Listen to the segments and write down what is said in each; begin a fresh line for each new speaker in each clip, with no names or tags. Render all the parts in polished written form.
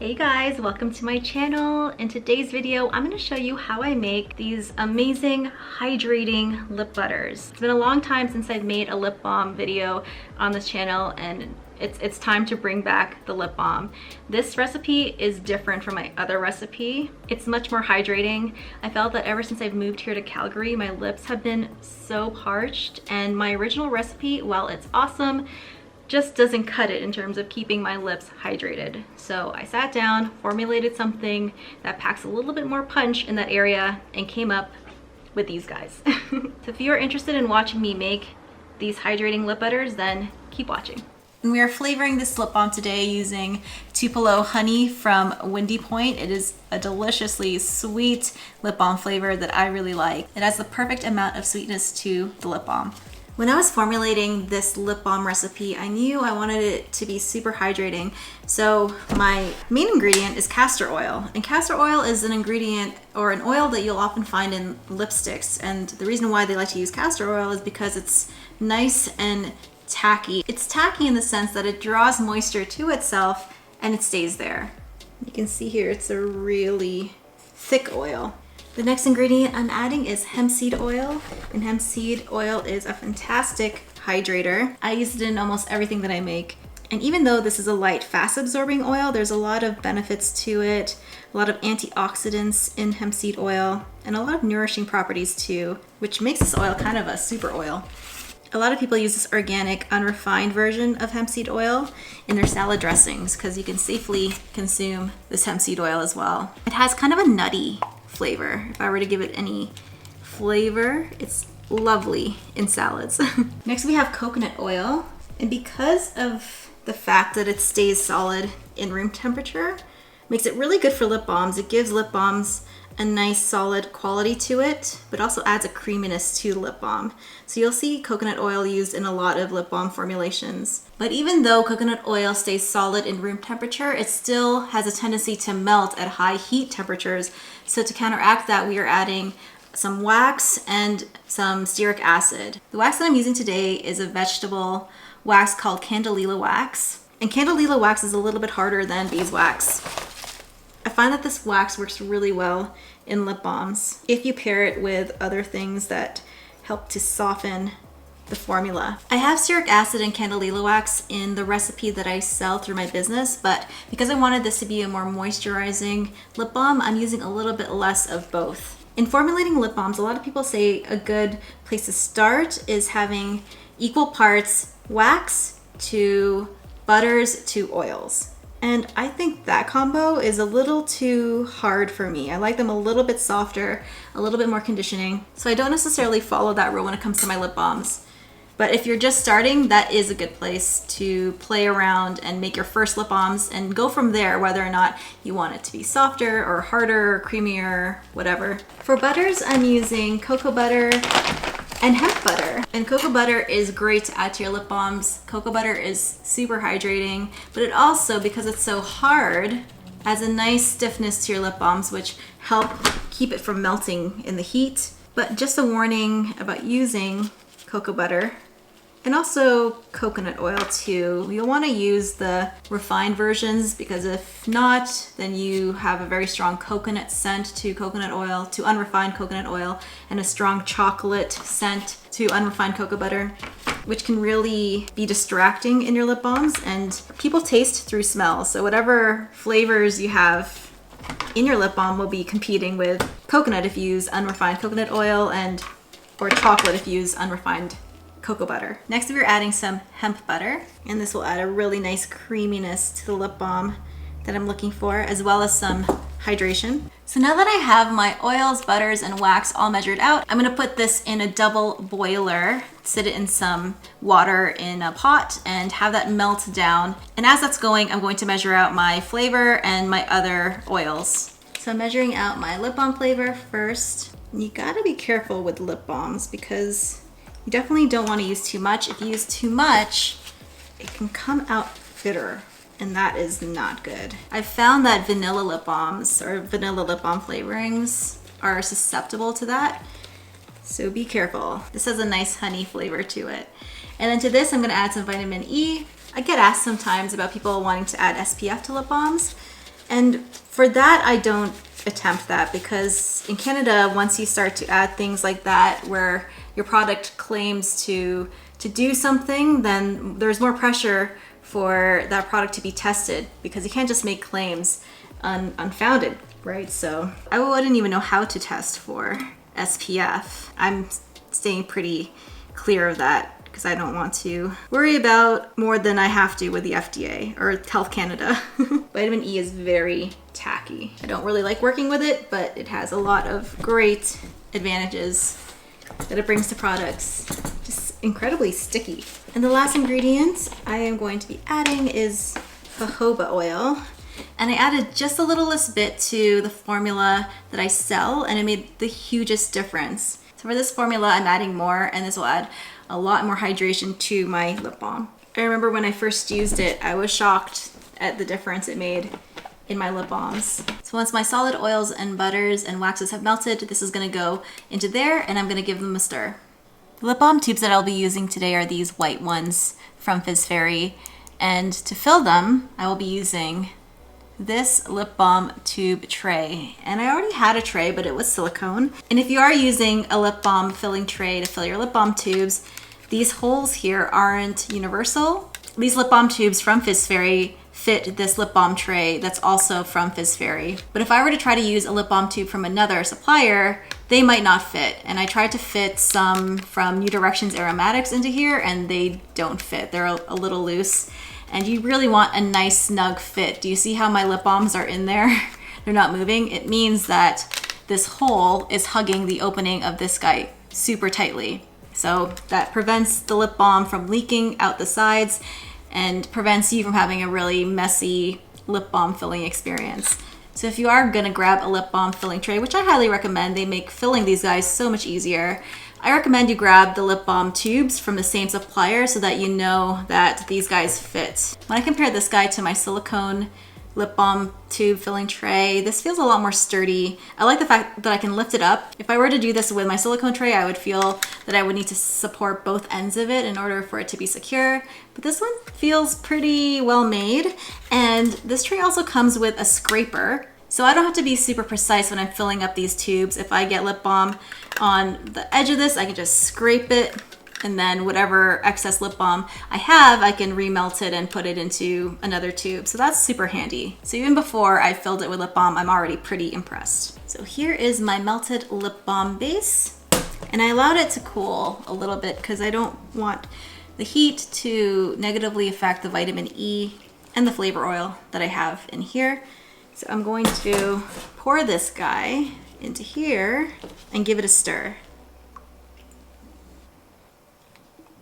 Hey guys, welcome to my channel. In today's video, I'm going to show you how I make these amazing hydrating lip butters. It's been a long time since I've made a lip balm video on this channel, and it's time to bring back the lip balm. This recipe is different from my other recipe. It's much more hydrating. I felt that ever since I've moved here to Calgary, my lips have been so parched, and my original recipe, while it's awesome, just doesn't cut it in terms of keeping my lips hydrated. So I sat down, formulated something that packs a little bit more punch in that area, and came up with these guys. So if you're interested in watching me make these hydrating lip butters, then keep watching. And we are flavoring this lip balm today using Tupelo honey from Windy Point. It is a deliciously sweet lip balm flavor that I really like. It has the perfect amount of sweetness to the lip balm. When I was formulating this lip balm recipe, I knew I wanted it to be super hydrating. So my main ingredient is castor oil. And castor oil is an ingredient or an oil that you'll often find in lipsticks. And the reason why they like to use castor oil is because it's nice and tacky. It's tacky in the sense that it draws moisture to itself and it stays there. You can see here it's a really thick oil. The next ingredient I'm adding is hemp seed oil, and hemp seed oil is a fantastic hydrator. I use it in almost everything that I make. And even though this is a light, fast absorbing oil, there's a lot of benefits to it, a lot of antioxidants in hemp seed oil, and a lot of nourishing properties too, which makes this oil kind of a super oil. A lot of people use this organic, unrefined version of hemp seed oil in their salad dressings because you can safely consume this hemp seed oil as well. It has kind of a nutty flavor. If I were to give it any flavor, it's lovely in salads. Next we have coconut oil, and because of the fact that it stays solid in room temperature, makes it really good for lip balms. It gives lip balms a nice solid quality to it, but also adds a creaminess to the lip balm. So you'll see coconut oil used in a lot of lip balm formulations. But even though coconut oil stays solid in room temperature, it still has a tendency to melt at high heat temperatures. So to counteract that, we are adding some wax and some stearic acid. The wax that I'm using today is a vegetable wax called candelilla wax. And candelilla wax is a little bit harder than beeswax. I find that this wax works really well in lip balms if you pair it with other things that help to soften the formula. I have stearic acid and candelilla wax in the recipe that I sell through my business, but because I wanted this to be a more moisturizing lip balm, I'm using a little bit less of both. In formulating lip balms, a lot of people say a good place to start is having equal parts wax to butters to oils. And I think that combo is a little too hard for me. I like them a little bit softer, a little bit more conditioning. So I don't necessarily follow that rule when it comes to my lip balms. But if you're just starting, that is a good place to play around and make your first lip balms and go from there, whether or not you want it to be softer or harder or creamier, whatever. For butters, I'm using cocoa butter and hemp butter. And cocoa butter is great to add to your lip balms. Cocoa butter is super hydrating, but it also, because it's so hard, adds a nice stiffness to your lip balms, which help keep it from melting in the heat. But just a warning about using cocoa butter and also coconut oil too. You'll want to use the refined versions, because if not, then you have a very strong coconut scent to coconut oil, to unrefined coconut oil, and a strong chocolate scent to unrefined cocoa butter, which can really be distracting in your lip balms. And people taste through smell, so whatever flavors you have in your lip balm will be competing with coconut if you use unrefined coconut oil, or chocolate if you use unrefined cocoa butter. Next, we're adding some hemp butter, and this will add a really nice creaminess to the lip balm that I'm looking for, as well as some hydration. So now that I have my oils, butters, and wax all measured out, I'm gonna put this in a double boiler, sit it in some water in a pot, and have that melt down. And as that's going, I'm going to measure out my flavor and my other oils. So I'm measuring out my lip balm flavor first. And you gotta be careful with lip balms because you definitely don't want to use too much. If you use too much, it can come out bitter, and that is not good. I've found that vanilla lip balms or vanilla lip balm flavorings are susceptible to that, so be careful. This has a nice honey flavor to it. And then to this, I'm gonna add some vitamin E. I get asked sometimes about people wanting to add SPF to lip balms. And for that, I don't attempt that, because in Canada, once you start to add things like that where your product claims to do something, then there's more pressure for that product to be tested, because you can't just make claims unfounded, right? So I wouldn't even know how to test for SPF. I'm staying pretty clear of that because I don't want to worry about more than I have to with the FDA or Health Canada. Vitamin E is very tacky. I don't really like working with it, but it has a lot of great advantages that it brings to products. Just incredibly sticky. And the last ingredient I am going to be adding is jojoba oil. And I added just a littlest bit to the formula that I sell, and it made the hugest difference. So for this formula, I'm adding more, and this will add a lot more hydration to my lip balm. I remember when I first used it, I was shocked at the difference it made in my lip balms. So once my solid oils and butters and waxes have melted, this is gonna go into there, and I'm gonna give them a stir. The lip balm tubes that I'll be using today are these white ones from Fizz Fairy, and to fill them, I will be using this lip balm tube tray. And I already had a tray, but it was silicone. And if you are using a lip balm filling tray to fill your lip balm tubes, these holes here aren't universal. These lip balm tubes from Fizz Fairy fit this lip balm tray that's also from Fizz Fairy. But if I were to try to use a lip balm tube from another supplier, they might not fit. And I tried to fit some from New Directions Aromatics into here, and they don't fit. They're a little loose. And you really want a nice snug fit. Do you see how my lip balms are in there? They're not moving. It means that this hole is hugging the opening of this guy super tightly. So that prevents the lip balm from leaking out the sides and prevents you from having a really messy lip balm filling experience. So if you are gonna grab a lip balm filling tray, which I highly recommend, they make filling these guys so much easier. I recommend you grab the lip balm tubes from the same supplier so that you know that these guys fit. When I compare this guy to my silicone lip balm tube filling tray, this feels a lot more sturdy. I like the fact that I can lift it up. If I were to do this with my silicone tray, I would feel that I would need to support both ends of it in order for it to be secure. But this one feels pretty well made. And this tray also comes with a scraper. So I don't have to be super precise when I'm filling up these tubes. If I get lip balm on the edge of this, I can just scrape it, and then whatever excess lip balm I have, I can remelt it and put it into another tube. So that's super handy. So even before I filled it with lip balm, I'm already pretty impressed. So here is my melted lip balm base. And I allowed it to cool a little bit because I don't want the heat to negatively affect the vitamin E and the flavor oil that I have in here. So I'm going to pour this guy into here and give it a stir.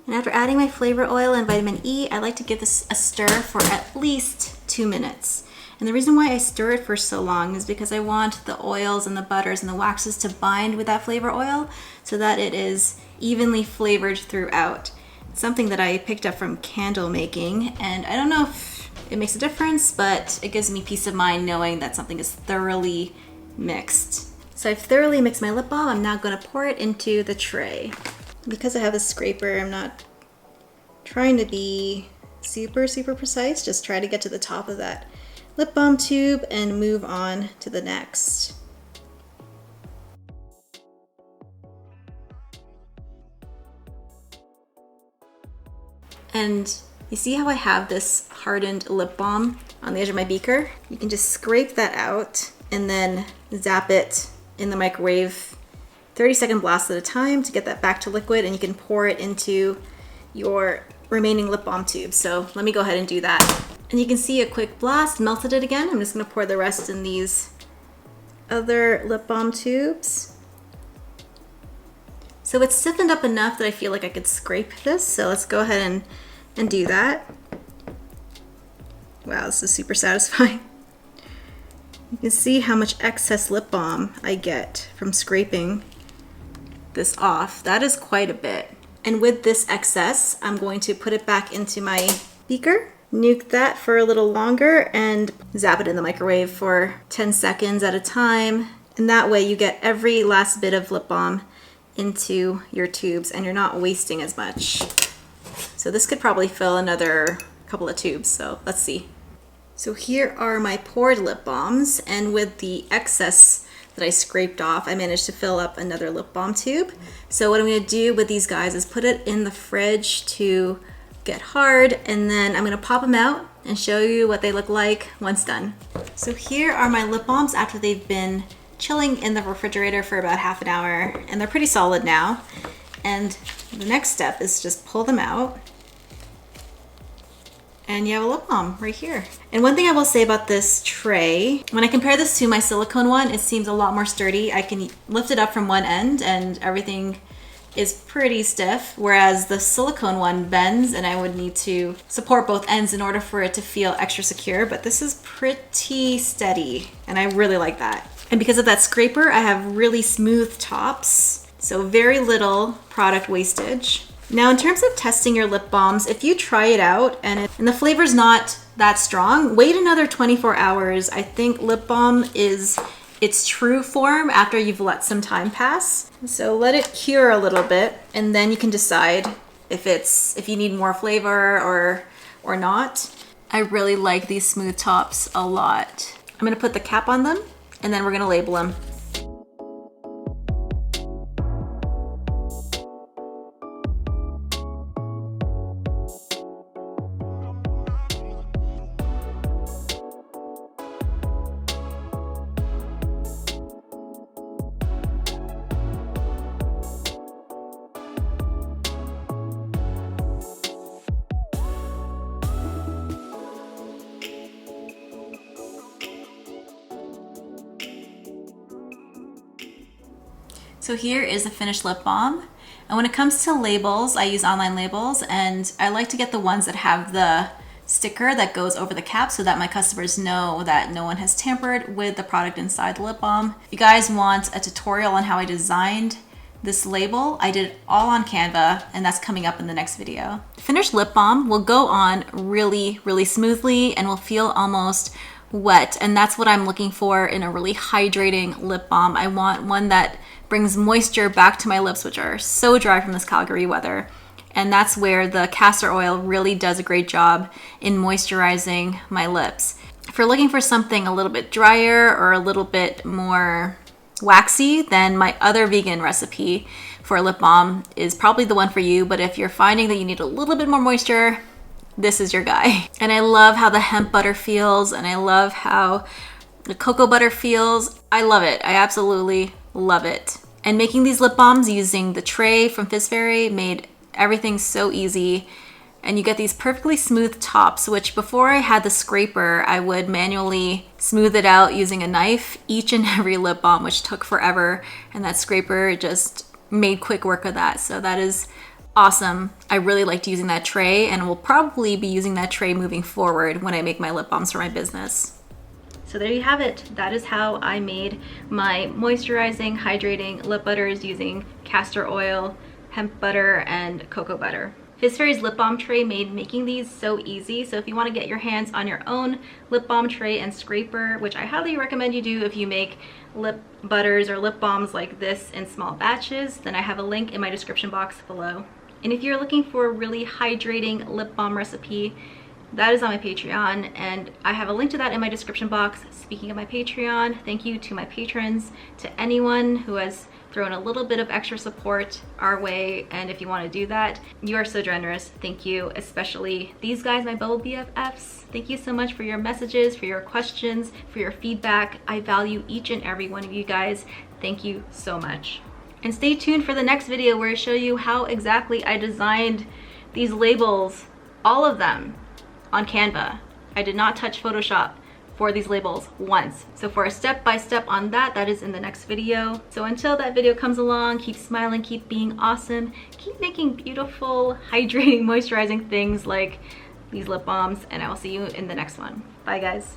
And after adding my flavor oil and vitamin E, I like to give this a stir for at least 2 minutes. And the reason why I stir it for so long is because I want the oils and the butters and the waxes to bind with that flavor oil so that it is evenly flavored throughout. It's something that I picked up from candle making, and I don't know if it makes a difference, but it gives me peace of mind knowing that something is thoroughly mixed. So I've thoroughly mixed my lip balm. I'm now going to pour it into the tray. Because I have a scraper, I'm not trying to be super precise. Just try to get to the top of that lip balm tube and move on to the next. And you see how I have this hardened lip balm on the edge of my beaker? You can just scrape that out and then zap it in the microwave 30-second blasts at a time to get that back to liquid, and you can pour it into your remaining lip balm tube. So let me go ahead and do that. And you can see a quick blast melted it again. I'm just gonna pour the rest in these other lip balm tubes. So it's stiffened up enough that I feel like I could scrape this. So let's go ahead and do that. Wow, this is super satisfying. You can see how much excess lip balm I get from scraping this off. That is quite a bit. And with this excess, I'm going to put it back into my beaker, nuke that for a little longer, and zap it in the microwave for 10 seconds at a time. And that way you get every last bit of lip balm into your tubes and you're not wasting as much. So this could probably fill another couple of tubes, so let's see. So here are my poured lip balms, and with the excess that I scraped off, I managed to fill up another lip balm tube. So what I'm gonna do with these guys is put it in the fridge to get hard, and then I'm gonna pop them out and show you what they look like once done. So here are my lip balms after they've been chilling in the refrigerator for about half an hour, and they're pretty solid now. And the next step is just pull them out, and you have a lip balm right here. And one thing I will say about this tray, when I compare this to my silicone one, it seems a lot more sturdy. I can lift it up from one end and everything is pretty stiff, whereas the silicone one bends and I would need to support both ends in order for it to feel extra secure, but this is pretty steady and I really like that. And because of that scraper, I have really smooth tops, so very little product wastage. Now, in terms of testing your lip balms, if you try it out and the flavor's not that strong, wait another 24 hours. I think lip balm is its true form after you've let some time pass. So let it cure a little bit, and then you can decide if you need more flavor or not. I really like these smooth tops a lot. I'm gonna put the cap on them, and then we're gonna label them. So here is the finished lip balm. And when it comes to labels, I use online labels, and I like to get the ones that have the sticker that goes over the cap so that my customers know that no one has tampered with the product inside the lip balm. If you guys want a tutorial on how I designed this label, I did it all on Canva, and that's coming up in the next video. Finished lip balm will go on really, really smoothly and will feel almost wet, and that's what I'm looking for in a really hydrating lip balm. I want one that brings moisture back to my lips, which are so dry from this Calgary weather. And that's where the castor oil really does a great job in moisturizing my lips. If you're looking for something a little bit drier or a little bit more waxy, then my other vegan recipe for a lip balm is probably the one for you. But if you're finding that you need a little bit more moisture, this is your guy. And I love how the hemp butter feels, and I love how the cocoa butter feels. I love it. I absolutely love it. And making these lip balms using the tray from Fizz Fairy made everything so easy. And you get these perfectly smooth tops, which before I had the scraper, I would manually smooth it out using a knife, each and every lip balm, which took forever. And that scraper just made quick work of that. So that is awesome. I really liked using that tray, and will probably be using that tray moving forward when I make my lip balms for my business. So there you have it. That is how I made my moisturizing, hydrating lip butters using castor oil, hemp butter, and cocoa butter. Fizz Fairy's lip balm tray made making these so easy. So if you want to get your hands on your own lip balm tray and scraper, which I highly recommend you do if you make lip butters or lip balms like this in small batches, then I have a link in my description box below. And if you're looking for a really hydrating lip balm recipe, that is on my Patreon, and I have a link to that in my description box. Speaking of my Patreon, thank you to my patrons, to anyone who has thrown a little bit of extra support our way, and if you want to do that, you are so generous. Thank you, especially these guys, my Bubble BFFs. Thank you so much for your messages, for your questions, for your feedback. I value each and every one of you guys. Thank you so much. And stay tuned for the next video where I show you how exactly I designed these labels, all of them, on Canva. I did not touch Photoshop for these labels once. So for a step-by-step on that, that is in the next video. So until that video comes along, keep smiling, keep being awesome, keep making beautiful, hydrating, moisturizing things like these lip balms, and I will see you in the next one. Bye guys.